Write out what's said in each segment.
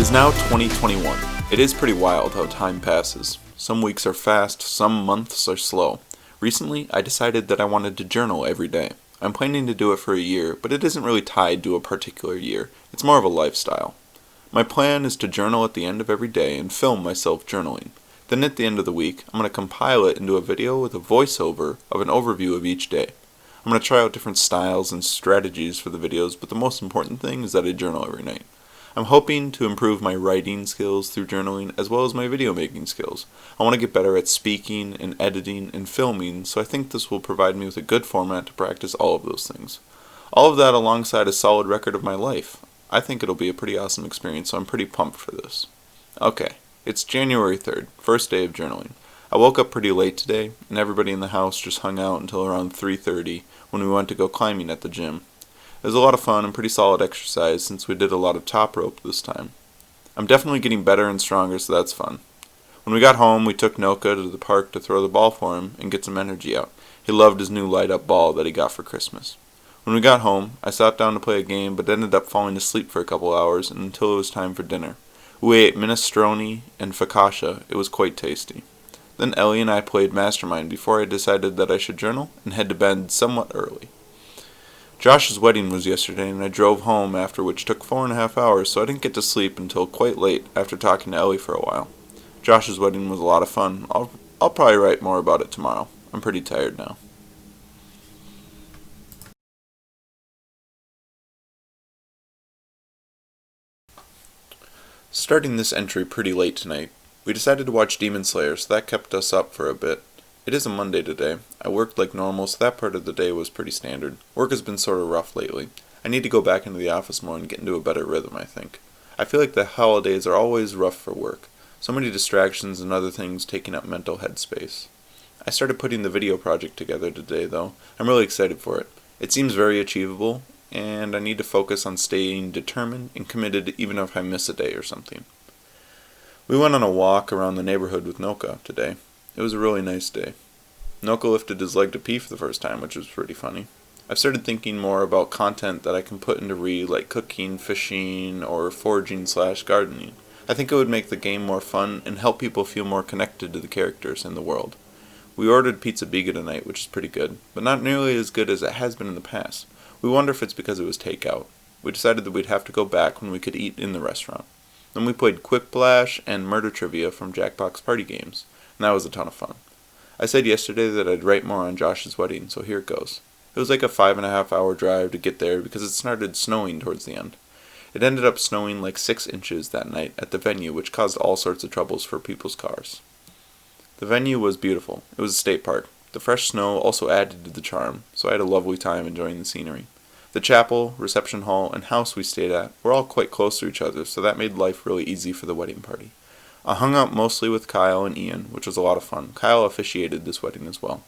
is now 2021. It is pretty wild how time passes. Some weeks are fast, some months are slow. Recently, I decided that I wanted to journal every day. I'm planning to do it for a year, but it isn't really tied to a particular year. It's more of a lifestyle. My plan is to journal at the end of every day and film myself journaling. Then at the end of the week, I'm going to compile it into a video with a voiceover of an overview of each day. I'm going to try out different styles and strategies for the videos, but the most important thing is that I journal every night. I'm hoping to improve my writing skills through journaling as well as my video making skills. I want to get better at speaking and editing and filming, so I think this will provide me with a good format to practice all of those things. All of that alongside a solid record of my life. I think it'll be a pretty awesome experience, so I'm pretty pumped for this. Okay, it's January 3rd, first day of journaling. I woke up pretty late today, and everybody in the house just hung out until around 3:30 when we went to go climbing at the gym. It was a lot of fun and pretty solid exercise since we did a lot of top rope this time. I'm definitely getting better and stronger, so that's fun. When we got home, we took Noka to the park to throw the ball for him and get some energy out. He loved his new light-up ball that he got for Christmas. When we got home, I sat down to play a game but ended up falling asleep for a couple hours until it was time for dinner. We ate minestrone and focaccia. It was quite tasty. Then Ellie and I played Mastermind before I decided that I should journal and head to bed somewhat early. Josh's wedding was yesterday, and I drove home after, which took 4.5 hours, so I didn't get to sleep until quite late after talking to Ellie for a while. Josh's wedding was a lot of fun. I'll probably write more about it tomorrow. I'm pretty tired now. Starting this entry pretty late tonight, we decided to watch Demon Slayer, so that kept us up for a bit. It is a Monday today. I worked like normal, so that part of the day was pretty standard. Work has been sort of rough lately. I need to go back into the office more and get into a better rhythm, I think. I feel like the holidays are always rough for work. So many distractions and other things taking up mental headspace. I started putting the video project together today, though. I'm really excited for it. It seems very achievable, and I need to focus on staying determined and committed even if I miss a day or something. We went on a walk around the neighborhood with Noka today. It was a really nice day. Noka lifted his leg to pee for the first time, which was pretty funny. I've started thinking more about content that I can put into Re, like cooking, fishing, or foraging/gardening. I think it would make the game more fun and help people feel more connected to the characters in the world. We ordered pizza biga tonight, which is pretty good, but not nearly as good as it has been in the past. We wonder if it's because it was takeout. We decided that we'd have to go back when we could eat in the restaurant. Then we played Quiplash and Murder Trivia from Jackbox Party Games, and that was a ton of fun. I said yesterday that I'd write more on Josh's wedding, so here it goes. It was like a 5.5-hour drive to get there because it started snowing towards the end. It ended up snowing like 6 inches that night at the venue, which caused all sorts of troubles for people's cars. The venue was beautiful. It was a state park. The fresh snow also added to the charm, so I had a lovely time enjoying the scenery. The chapel, reception hall, and house we stayed at were all quite close to each other, so that made life really easy for the wedding party. I hung out mostly with Kyle and Ian, which was a lot of fun. Kyle officiated this wedding as well.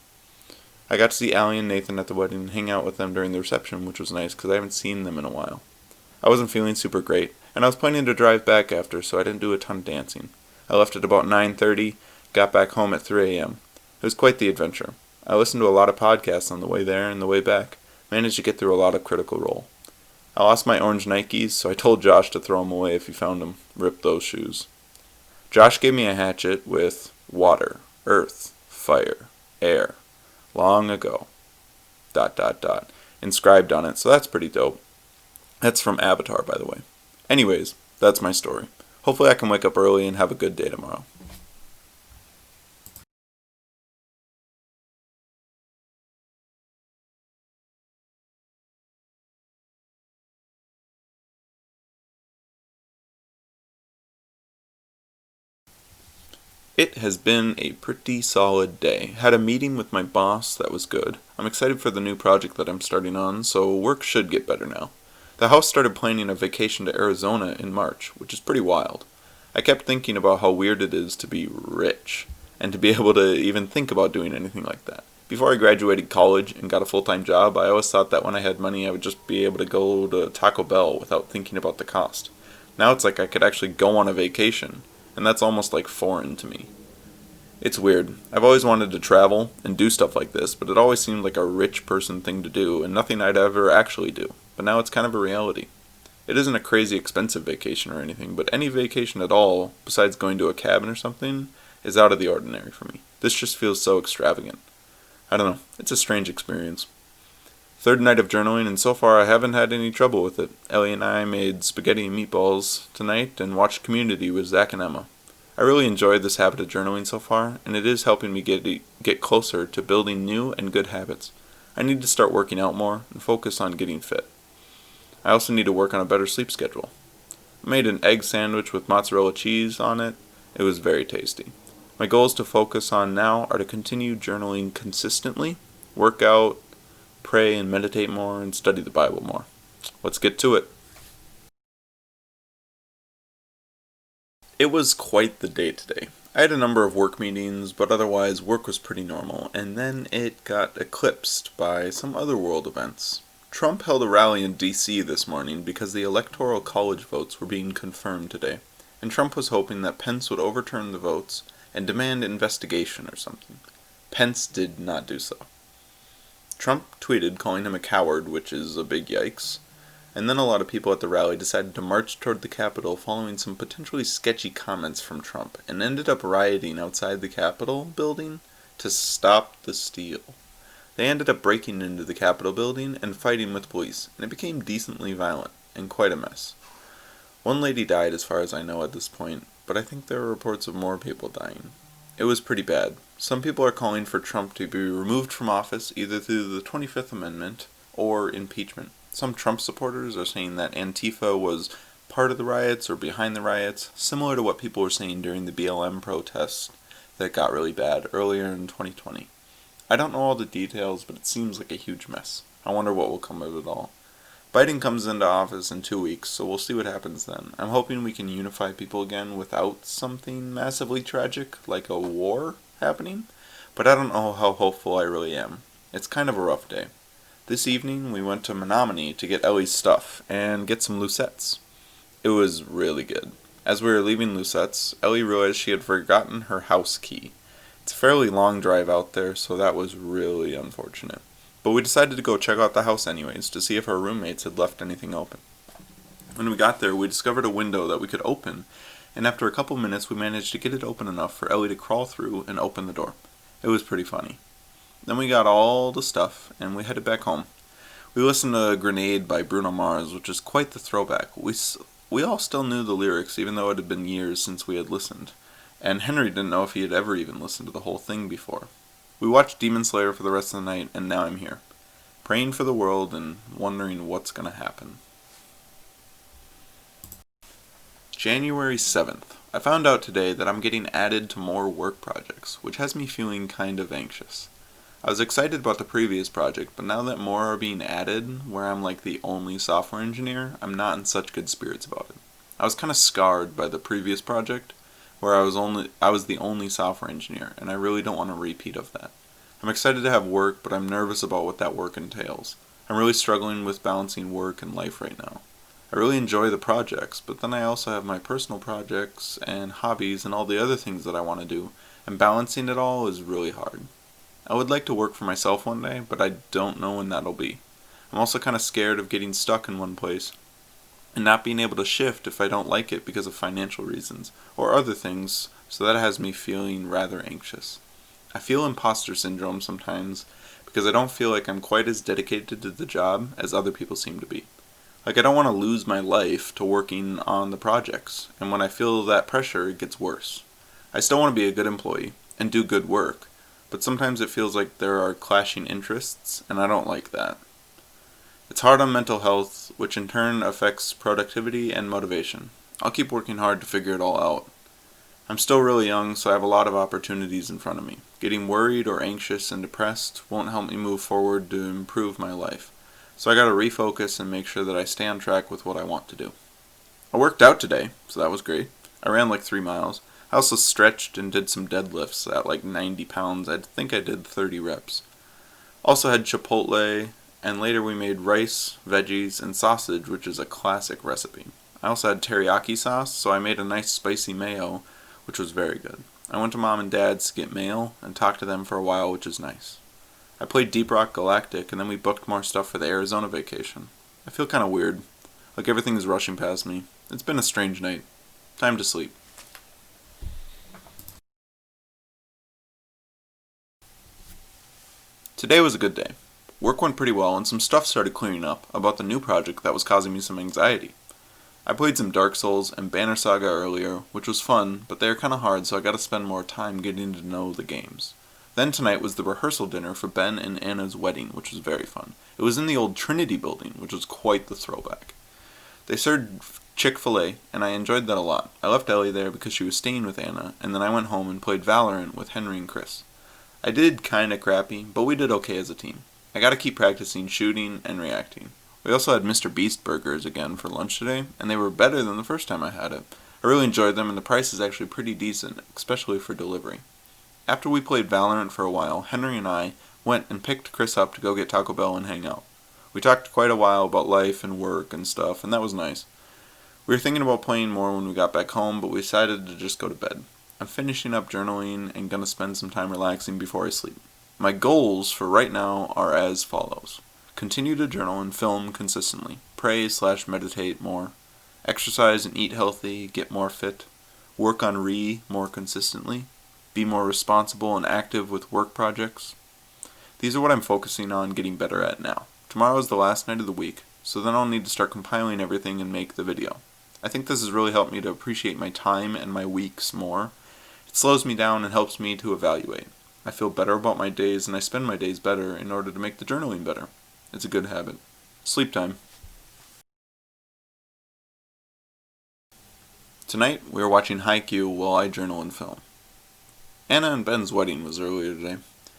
I got to see Allie and Nathan at the wedding and hang out with them during the reception, which was nice because I haven't seen them in a while. I wasn't feeling super great, and I was planning to drive back after, so I didn't do a ton of dancing. I left at about 9:30, got back home at 3 a.m. It was quite the adventure. I listened to a lot of podcasts on the way there and the way back. Managed to get through a lot of Critical Role. I lost my orange Nikes, so I told Josh to throw them away if he found them. Rip those shoes. Josh gave me a hatchet with water, earth, fire, air, long ago, ... inscribed on it, so that's pretty dope. That's from Avatar, by the way. Anyways, that's my story. Hopefully I can wake up early and have a good day tomorrow. It has been a pretty solid day. Had a meeting with my boss that was good. I'm excited for the new project that I'm starting on, so work should get better now. The house started planning a vacation to Arizona in March, which is pretty wild. I kept thinking about how weird it is to be rich, and to be able to even think about doing anything like that. Before I graduated college and got a full-time job, I always thought that when I had money I would just be able to go to Taco Bell without thinking about the cost. Now it's like I could actually go on a vacation, and that's almost like foreign to me. It's weird. I've always wanted to travel and do stuff like this, but it always seemed like a rich person thing to do and nothing I'd ever actually do. But now it's kind of a reality. It isn't a crazy expensive vacation or anything, but any vacation at all, besides going to a cabin or something, is out of the ordinary for me. This just feels so extravagant. I don't know, it's a strange experience. Third night of journaling, and so far I haven't had any trouble with it. Ellie and I made spaghetti and meatballs tonight and watched Community with Zach and Emma. I really enjoyed this habit of journaling so far, and it is helping me get closer to building new and good habits. I need to start working out more and focus on getting fit. I also need to work on a better sleep schedule. I made an egg sandwich with mozzarella cheese on it. It was very tasty. My goals to focus on now are to continue journaling consistently, work out, pray and meditate more, and study the Bible more. Let's get to it. It was quite the day today. I had a number of work meetings, but otherwise work was pretty normal, and then it got eclipsed by some other world events. Trump held a rally in D.C. this morning because the Electoral College votes were being confirmed today, and Trump was hoping that Pence would overturn the votes and demand investigation or something. Pence did not do so. Trump tweeted calling him a coward, which is a big yikes, and then a lot of people at the rally decided to march toward the Capitol following some potentially sketchy comments from Trump, and ended up rioting outside the Capitol building to stop the steal. They ended up breaking into the Capitol building and fighting with police, and it became decently violent, and quite a mess. One lady died as far as I know at this point, but I think there are reports of more people dying. It was pretty bad. Some people are calling for Trump to be removed from office either through the 25th Amendment or impeachment. Some Trump supporters are saying that Antifa was part of the riots or behind the riots, similar to what people were saying during the BLM protests that got really bad earlier in 2020. I don't know all the details, but it seems like a huge mess. I wonder what will come of it all. Biden comes into office in 2 weeks, so we'll see what happens then. I'm hoping we can unify people again without something massively tragic, like a war, happening, but I don't know how hopeful I really am. It's kind of a rough day. This evening, we went to Menominee to get Ellie's stuff and get some Lucettes. It was really good. As we were leaving Lucettes, Ellie realized she had forgotten her house key. It's a fairly long drive out there, so that was really unfortunate. But we decided to go check out the house anyways, to see if our roommates had left anything open. When we got there, we discovered a window that we could open, and after a couple minutes we managed to get it open enough for Ellie to crawl through and open the door. It was pretty funny. Then we got all the stuff, and we headed back home. We listened to Grenade by Bruno Mars, which is quite the throwback. We all still knew the lyrics, even though it had been years since we had listened. And Henry didn't know if he had ever even listened to the whole thing before. We watched Demon Slayer for the rest of the night, and now I'm here, praying for the world and wondering what's going to happen. January 7th. I found out today that I'm getting added to more work projects, which has me feeling kind of anxious. I was excited about the previous project, but now that more are being added, where I'm like the only software engineer, I'm not in such good spirits about it. I was kind of scarred by the previous project, where I was the only software engineer, and I really don't want a repeat of that. I'm excited to have work, but I'm nervous about what that work entails. I'm really struggling with balancing work and life right now. I really enjoy the projects, but then I also have my personal projects and hobbies and all the other things that I want to do, and balancing it all is really hard. I would like to work for myself one day, but I don't know when that'll be. I'm also kind of scared of getting stuck in one place and not being able to shift if I don't like it because of financial reasons or other things, so that has me feeling rather anxious. I feel imposter syndrome sometimes because I don't feel like I'm quite as dedicated to the job as other people seem to be. Like I don't want to lose my life to working on the projects, and when I feel that pressure, it gets worse. I still want to be a good employee and do good work, but sometimes it feels like there are clashing interests, and I don't like that. It's hard on mental health, which in turn affects productivity and motivation. I'll keep working hard to figure it all out. I'm still really young, so I have a lot of opportunities in front of me. Getting worried or anxious and depressed won't help me move forward to improve my life. So I gotta refocus and make sure that I stay on track with what I want to do. I worked out today, so that was great. I ran like 3 miles. I also stretched and did some deadlifts at like 90 pounds. I think I did 30 reps. Also had Chipotle, and later we made rice, veggies, and sausage, which is a classic recipe. I also had teriyaki sauce, so I made a nice spicy mayo, which was very good. I went to Mom and Dad's to get mail and talked to them for a while, which is nice. I played Deep Rock Galactic, and then we booked more stuff for the Arizona vacation. I feel kind of weird. like everything is rushing past me. It's been a strange night. Time to sleep. Today was a good day. Work went pretty well and some stuff started clearing up about the new project that was causing me some anxiety. I played some Dark Souls and Banner Saga earlier, which was fun, but they are kinda hard, so I gotta spend more time getting to know the games. Then tonight was the rehearsal dinner for Ben and Anna's wedding, which was very fun. It was in the old Trinity building, which was quite the throwback. They served Chick-fil-A, and I enjoyed that a lot. I left Ellie there because she was staying with Anna, and then I went home and played Valorant with Henry and Chris. I did kinda crappy, but we did okay as a team. I gotta keep practicing shooting and reacting. We also had Mr. Beast burgers again for lunch today, and they were better than the first time I had it. I really enjoyed them, and the price is actually pretty decent, especially for delivery. After we played Valorant for a while, Henry and I went and picked Chris up to go get Taco Bell and hang out. We talked quite a while about life and work and stuff, and that was nice. We were thinking about playing more when we got back home, but we decided to just go to bed. I'm finishing up journaling and gonna spend some time relaxing before I sleep. My goals for right now are as follows. Continue to journal and film consistently. Pray/meditate more. Exercise and eat healthy, get more fit. Work on more consistently. Be more responsible and active with work projects. These are what I'm focusing on getting better at now. Tomorrow is the last night of the week, so then I'll need to start compiling everything and make the video. I think this has really helped me to appreciate my time and my weeks more. It slows me down and helps me to evaluate. I feel better about my days and I spend my days better in order to make the journaling better. It's a good habit. Sleep time. Tonight, we are watching Haikyuu while I journal and film. Anna and Ben's wedding was earlier today.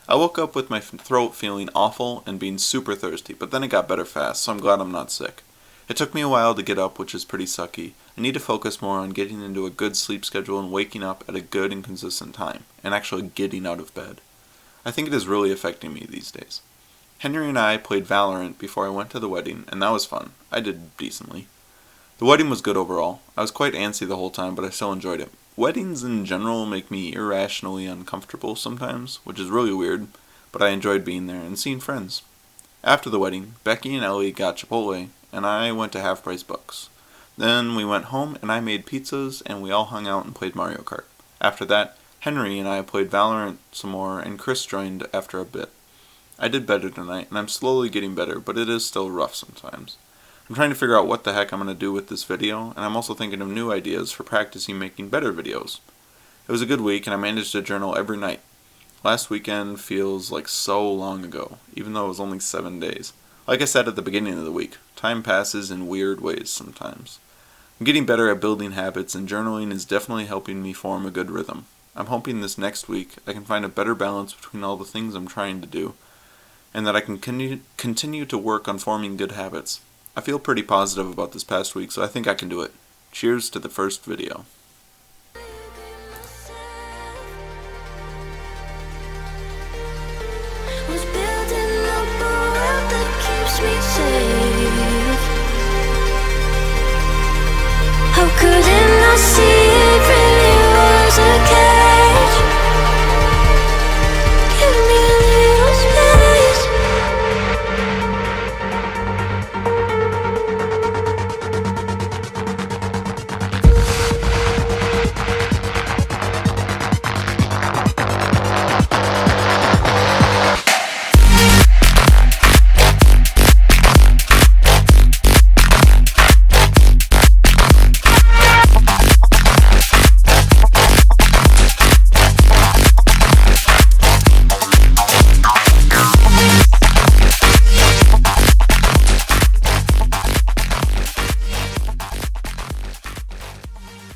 I woke up with my throat feeling awful and being super thirsty, but then it got better fast, so I'm glad I'm not sick. It took me a while to get up, which is pretty sucky. I need to focus more on getting into a good sleep schedule and waking up at a good and consistent time, and actually getting out of bed. I think it is really affecting me these days. Henry and I played Valorant before I went to the wedding, and that was fun. I did decently. The wedding was good overall. I was quite antsy the whole time, but I still enjoyed it. Weddings in general make me irrationally uncomfortable sometimes, which is really weird, but I enjoyed being there and seeing friends. After the wedding, Becky and Ellie got Chipotle, and I went to Half Price Books. Then we went home and I made pizzas and we all hung out and played Mario Kart. After that, Henry and I played Valorant some more and Chris joined after a bit. I did better tonight and I'm slowly getting better, but it is still rough sometimes. I'm trying to figure out what the heck I'm going to do with this video, and I'm also thinking of new ideas for practicing making better videos. It was a good week and I managed to journal every night. Last weekend feels like so long ago, even though it was only 7 days. Like I said at the beginning of the week, time passes in weird ways sometimes. I'm getting better at building habits and journaling is definitely helping me form a good rhythm. I'm hoping this next week I can find a better balance between all the things I'm trying to do, and that I can continue to work on forming good habits. I feel pretty positive about this past week, so I think I can do it. Cheers to the first video. How couldn't I see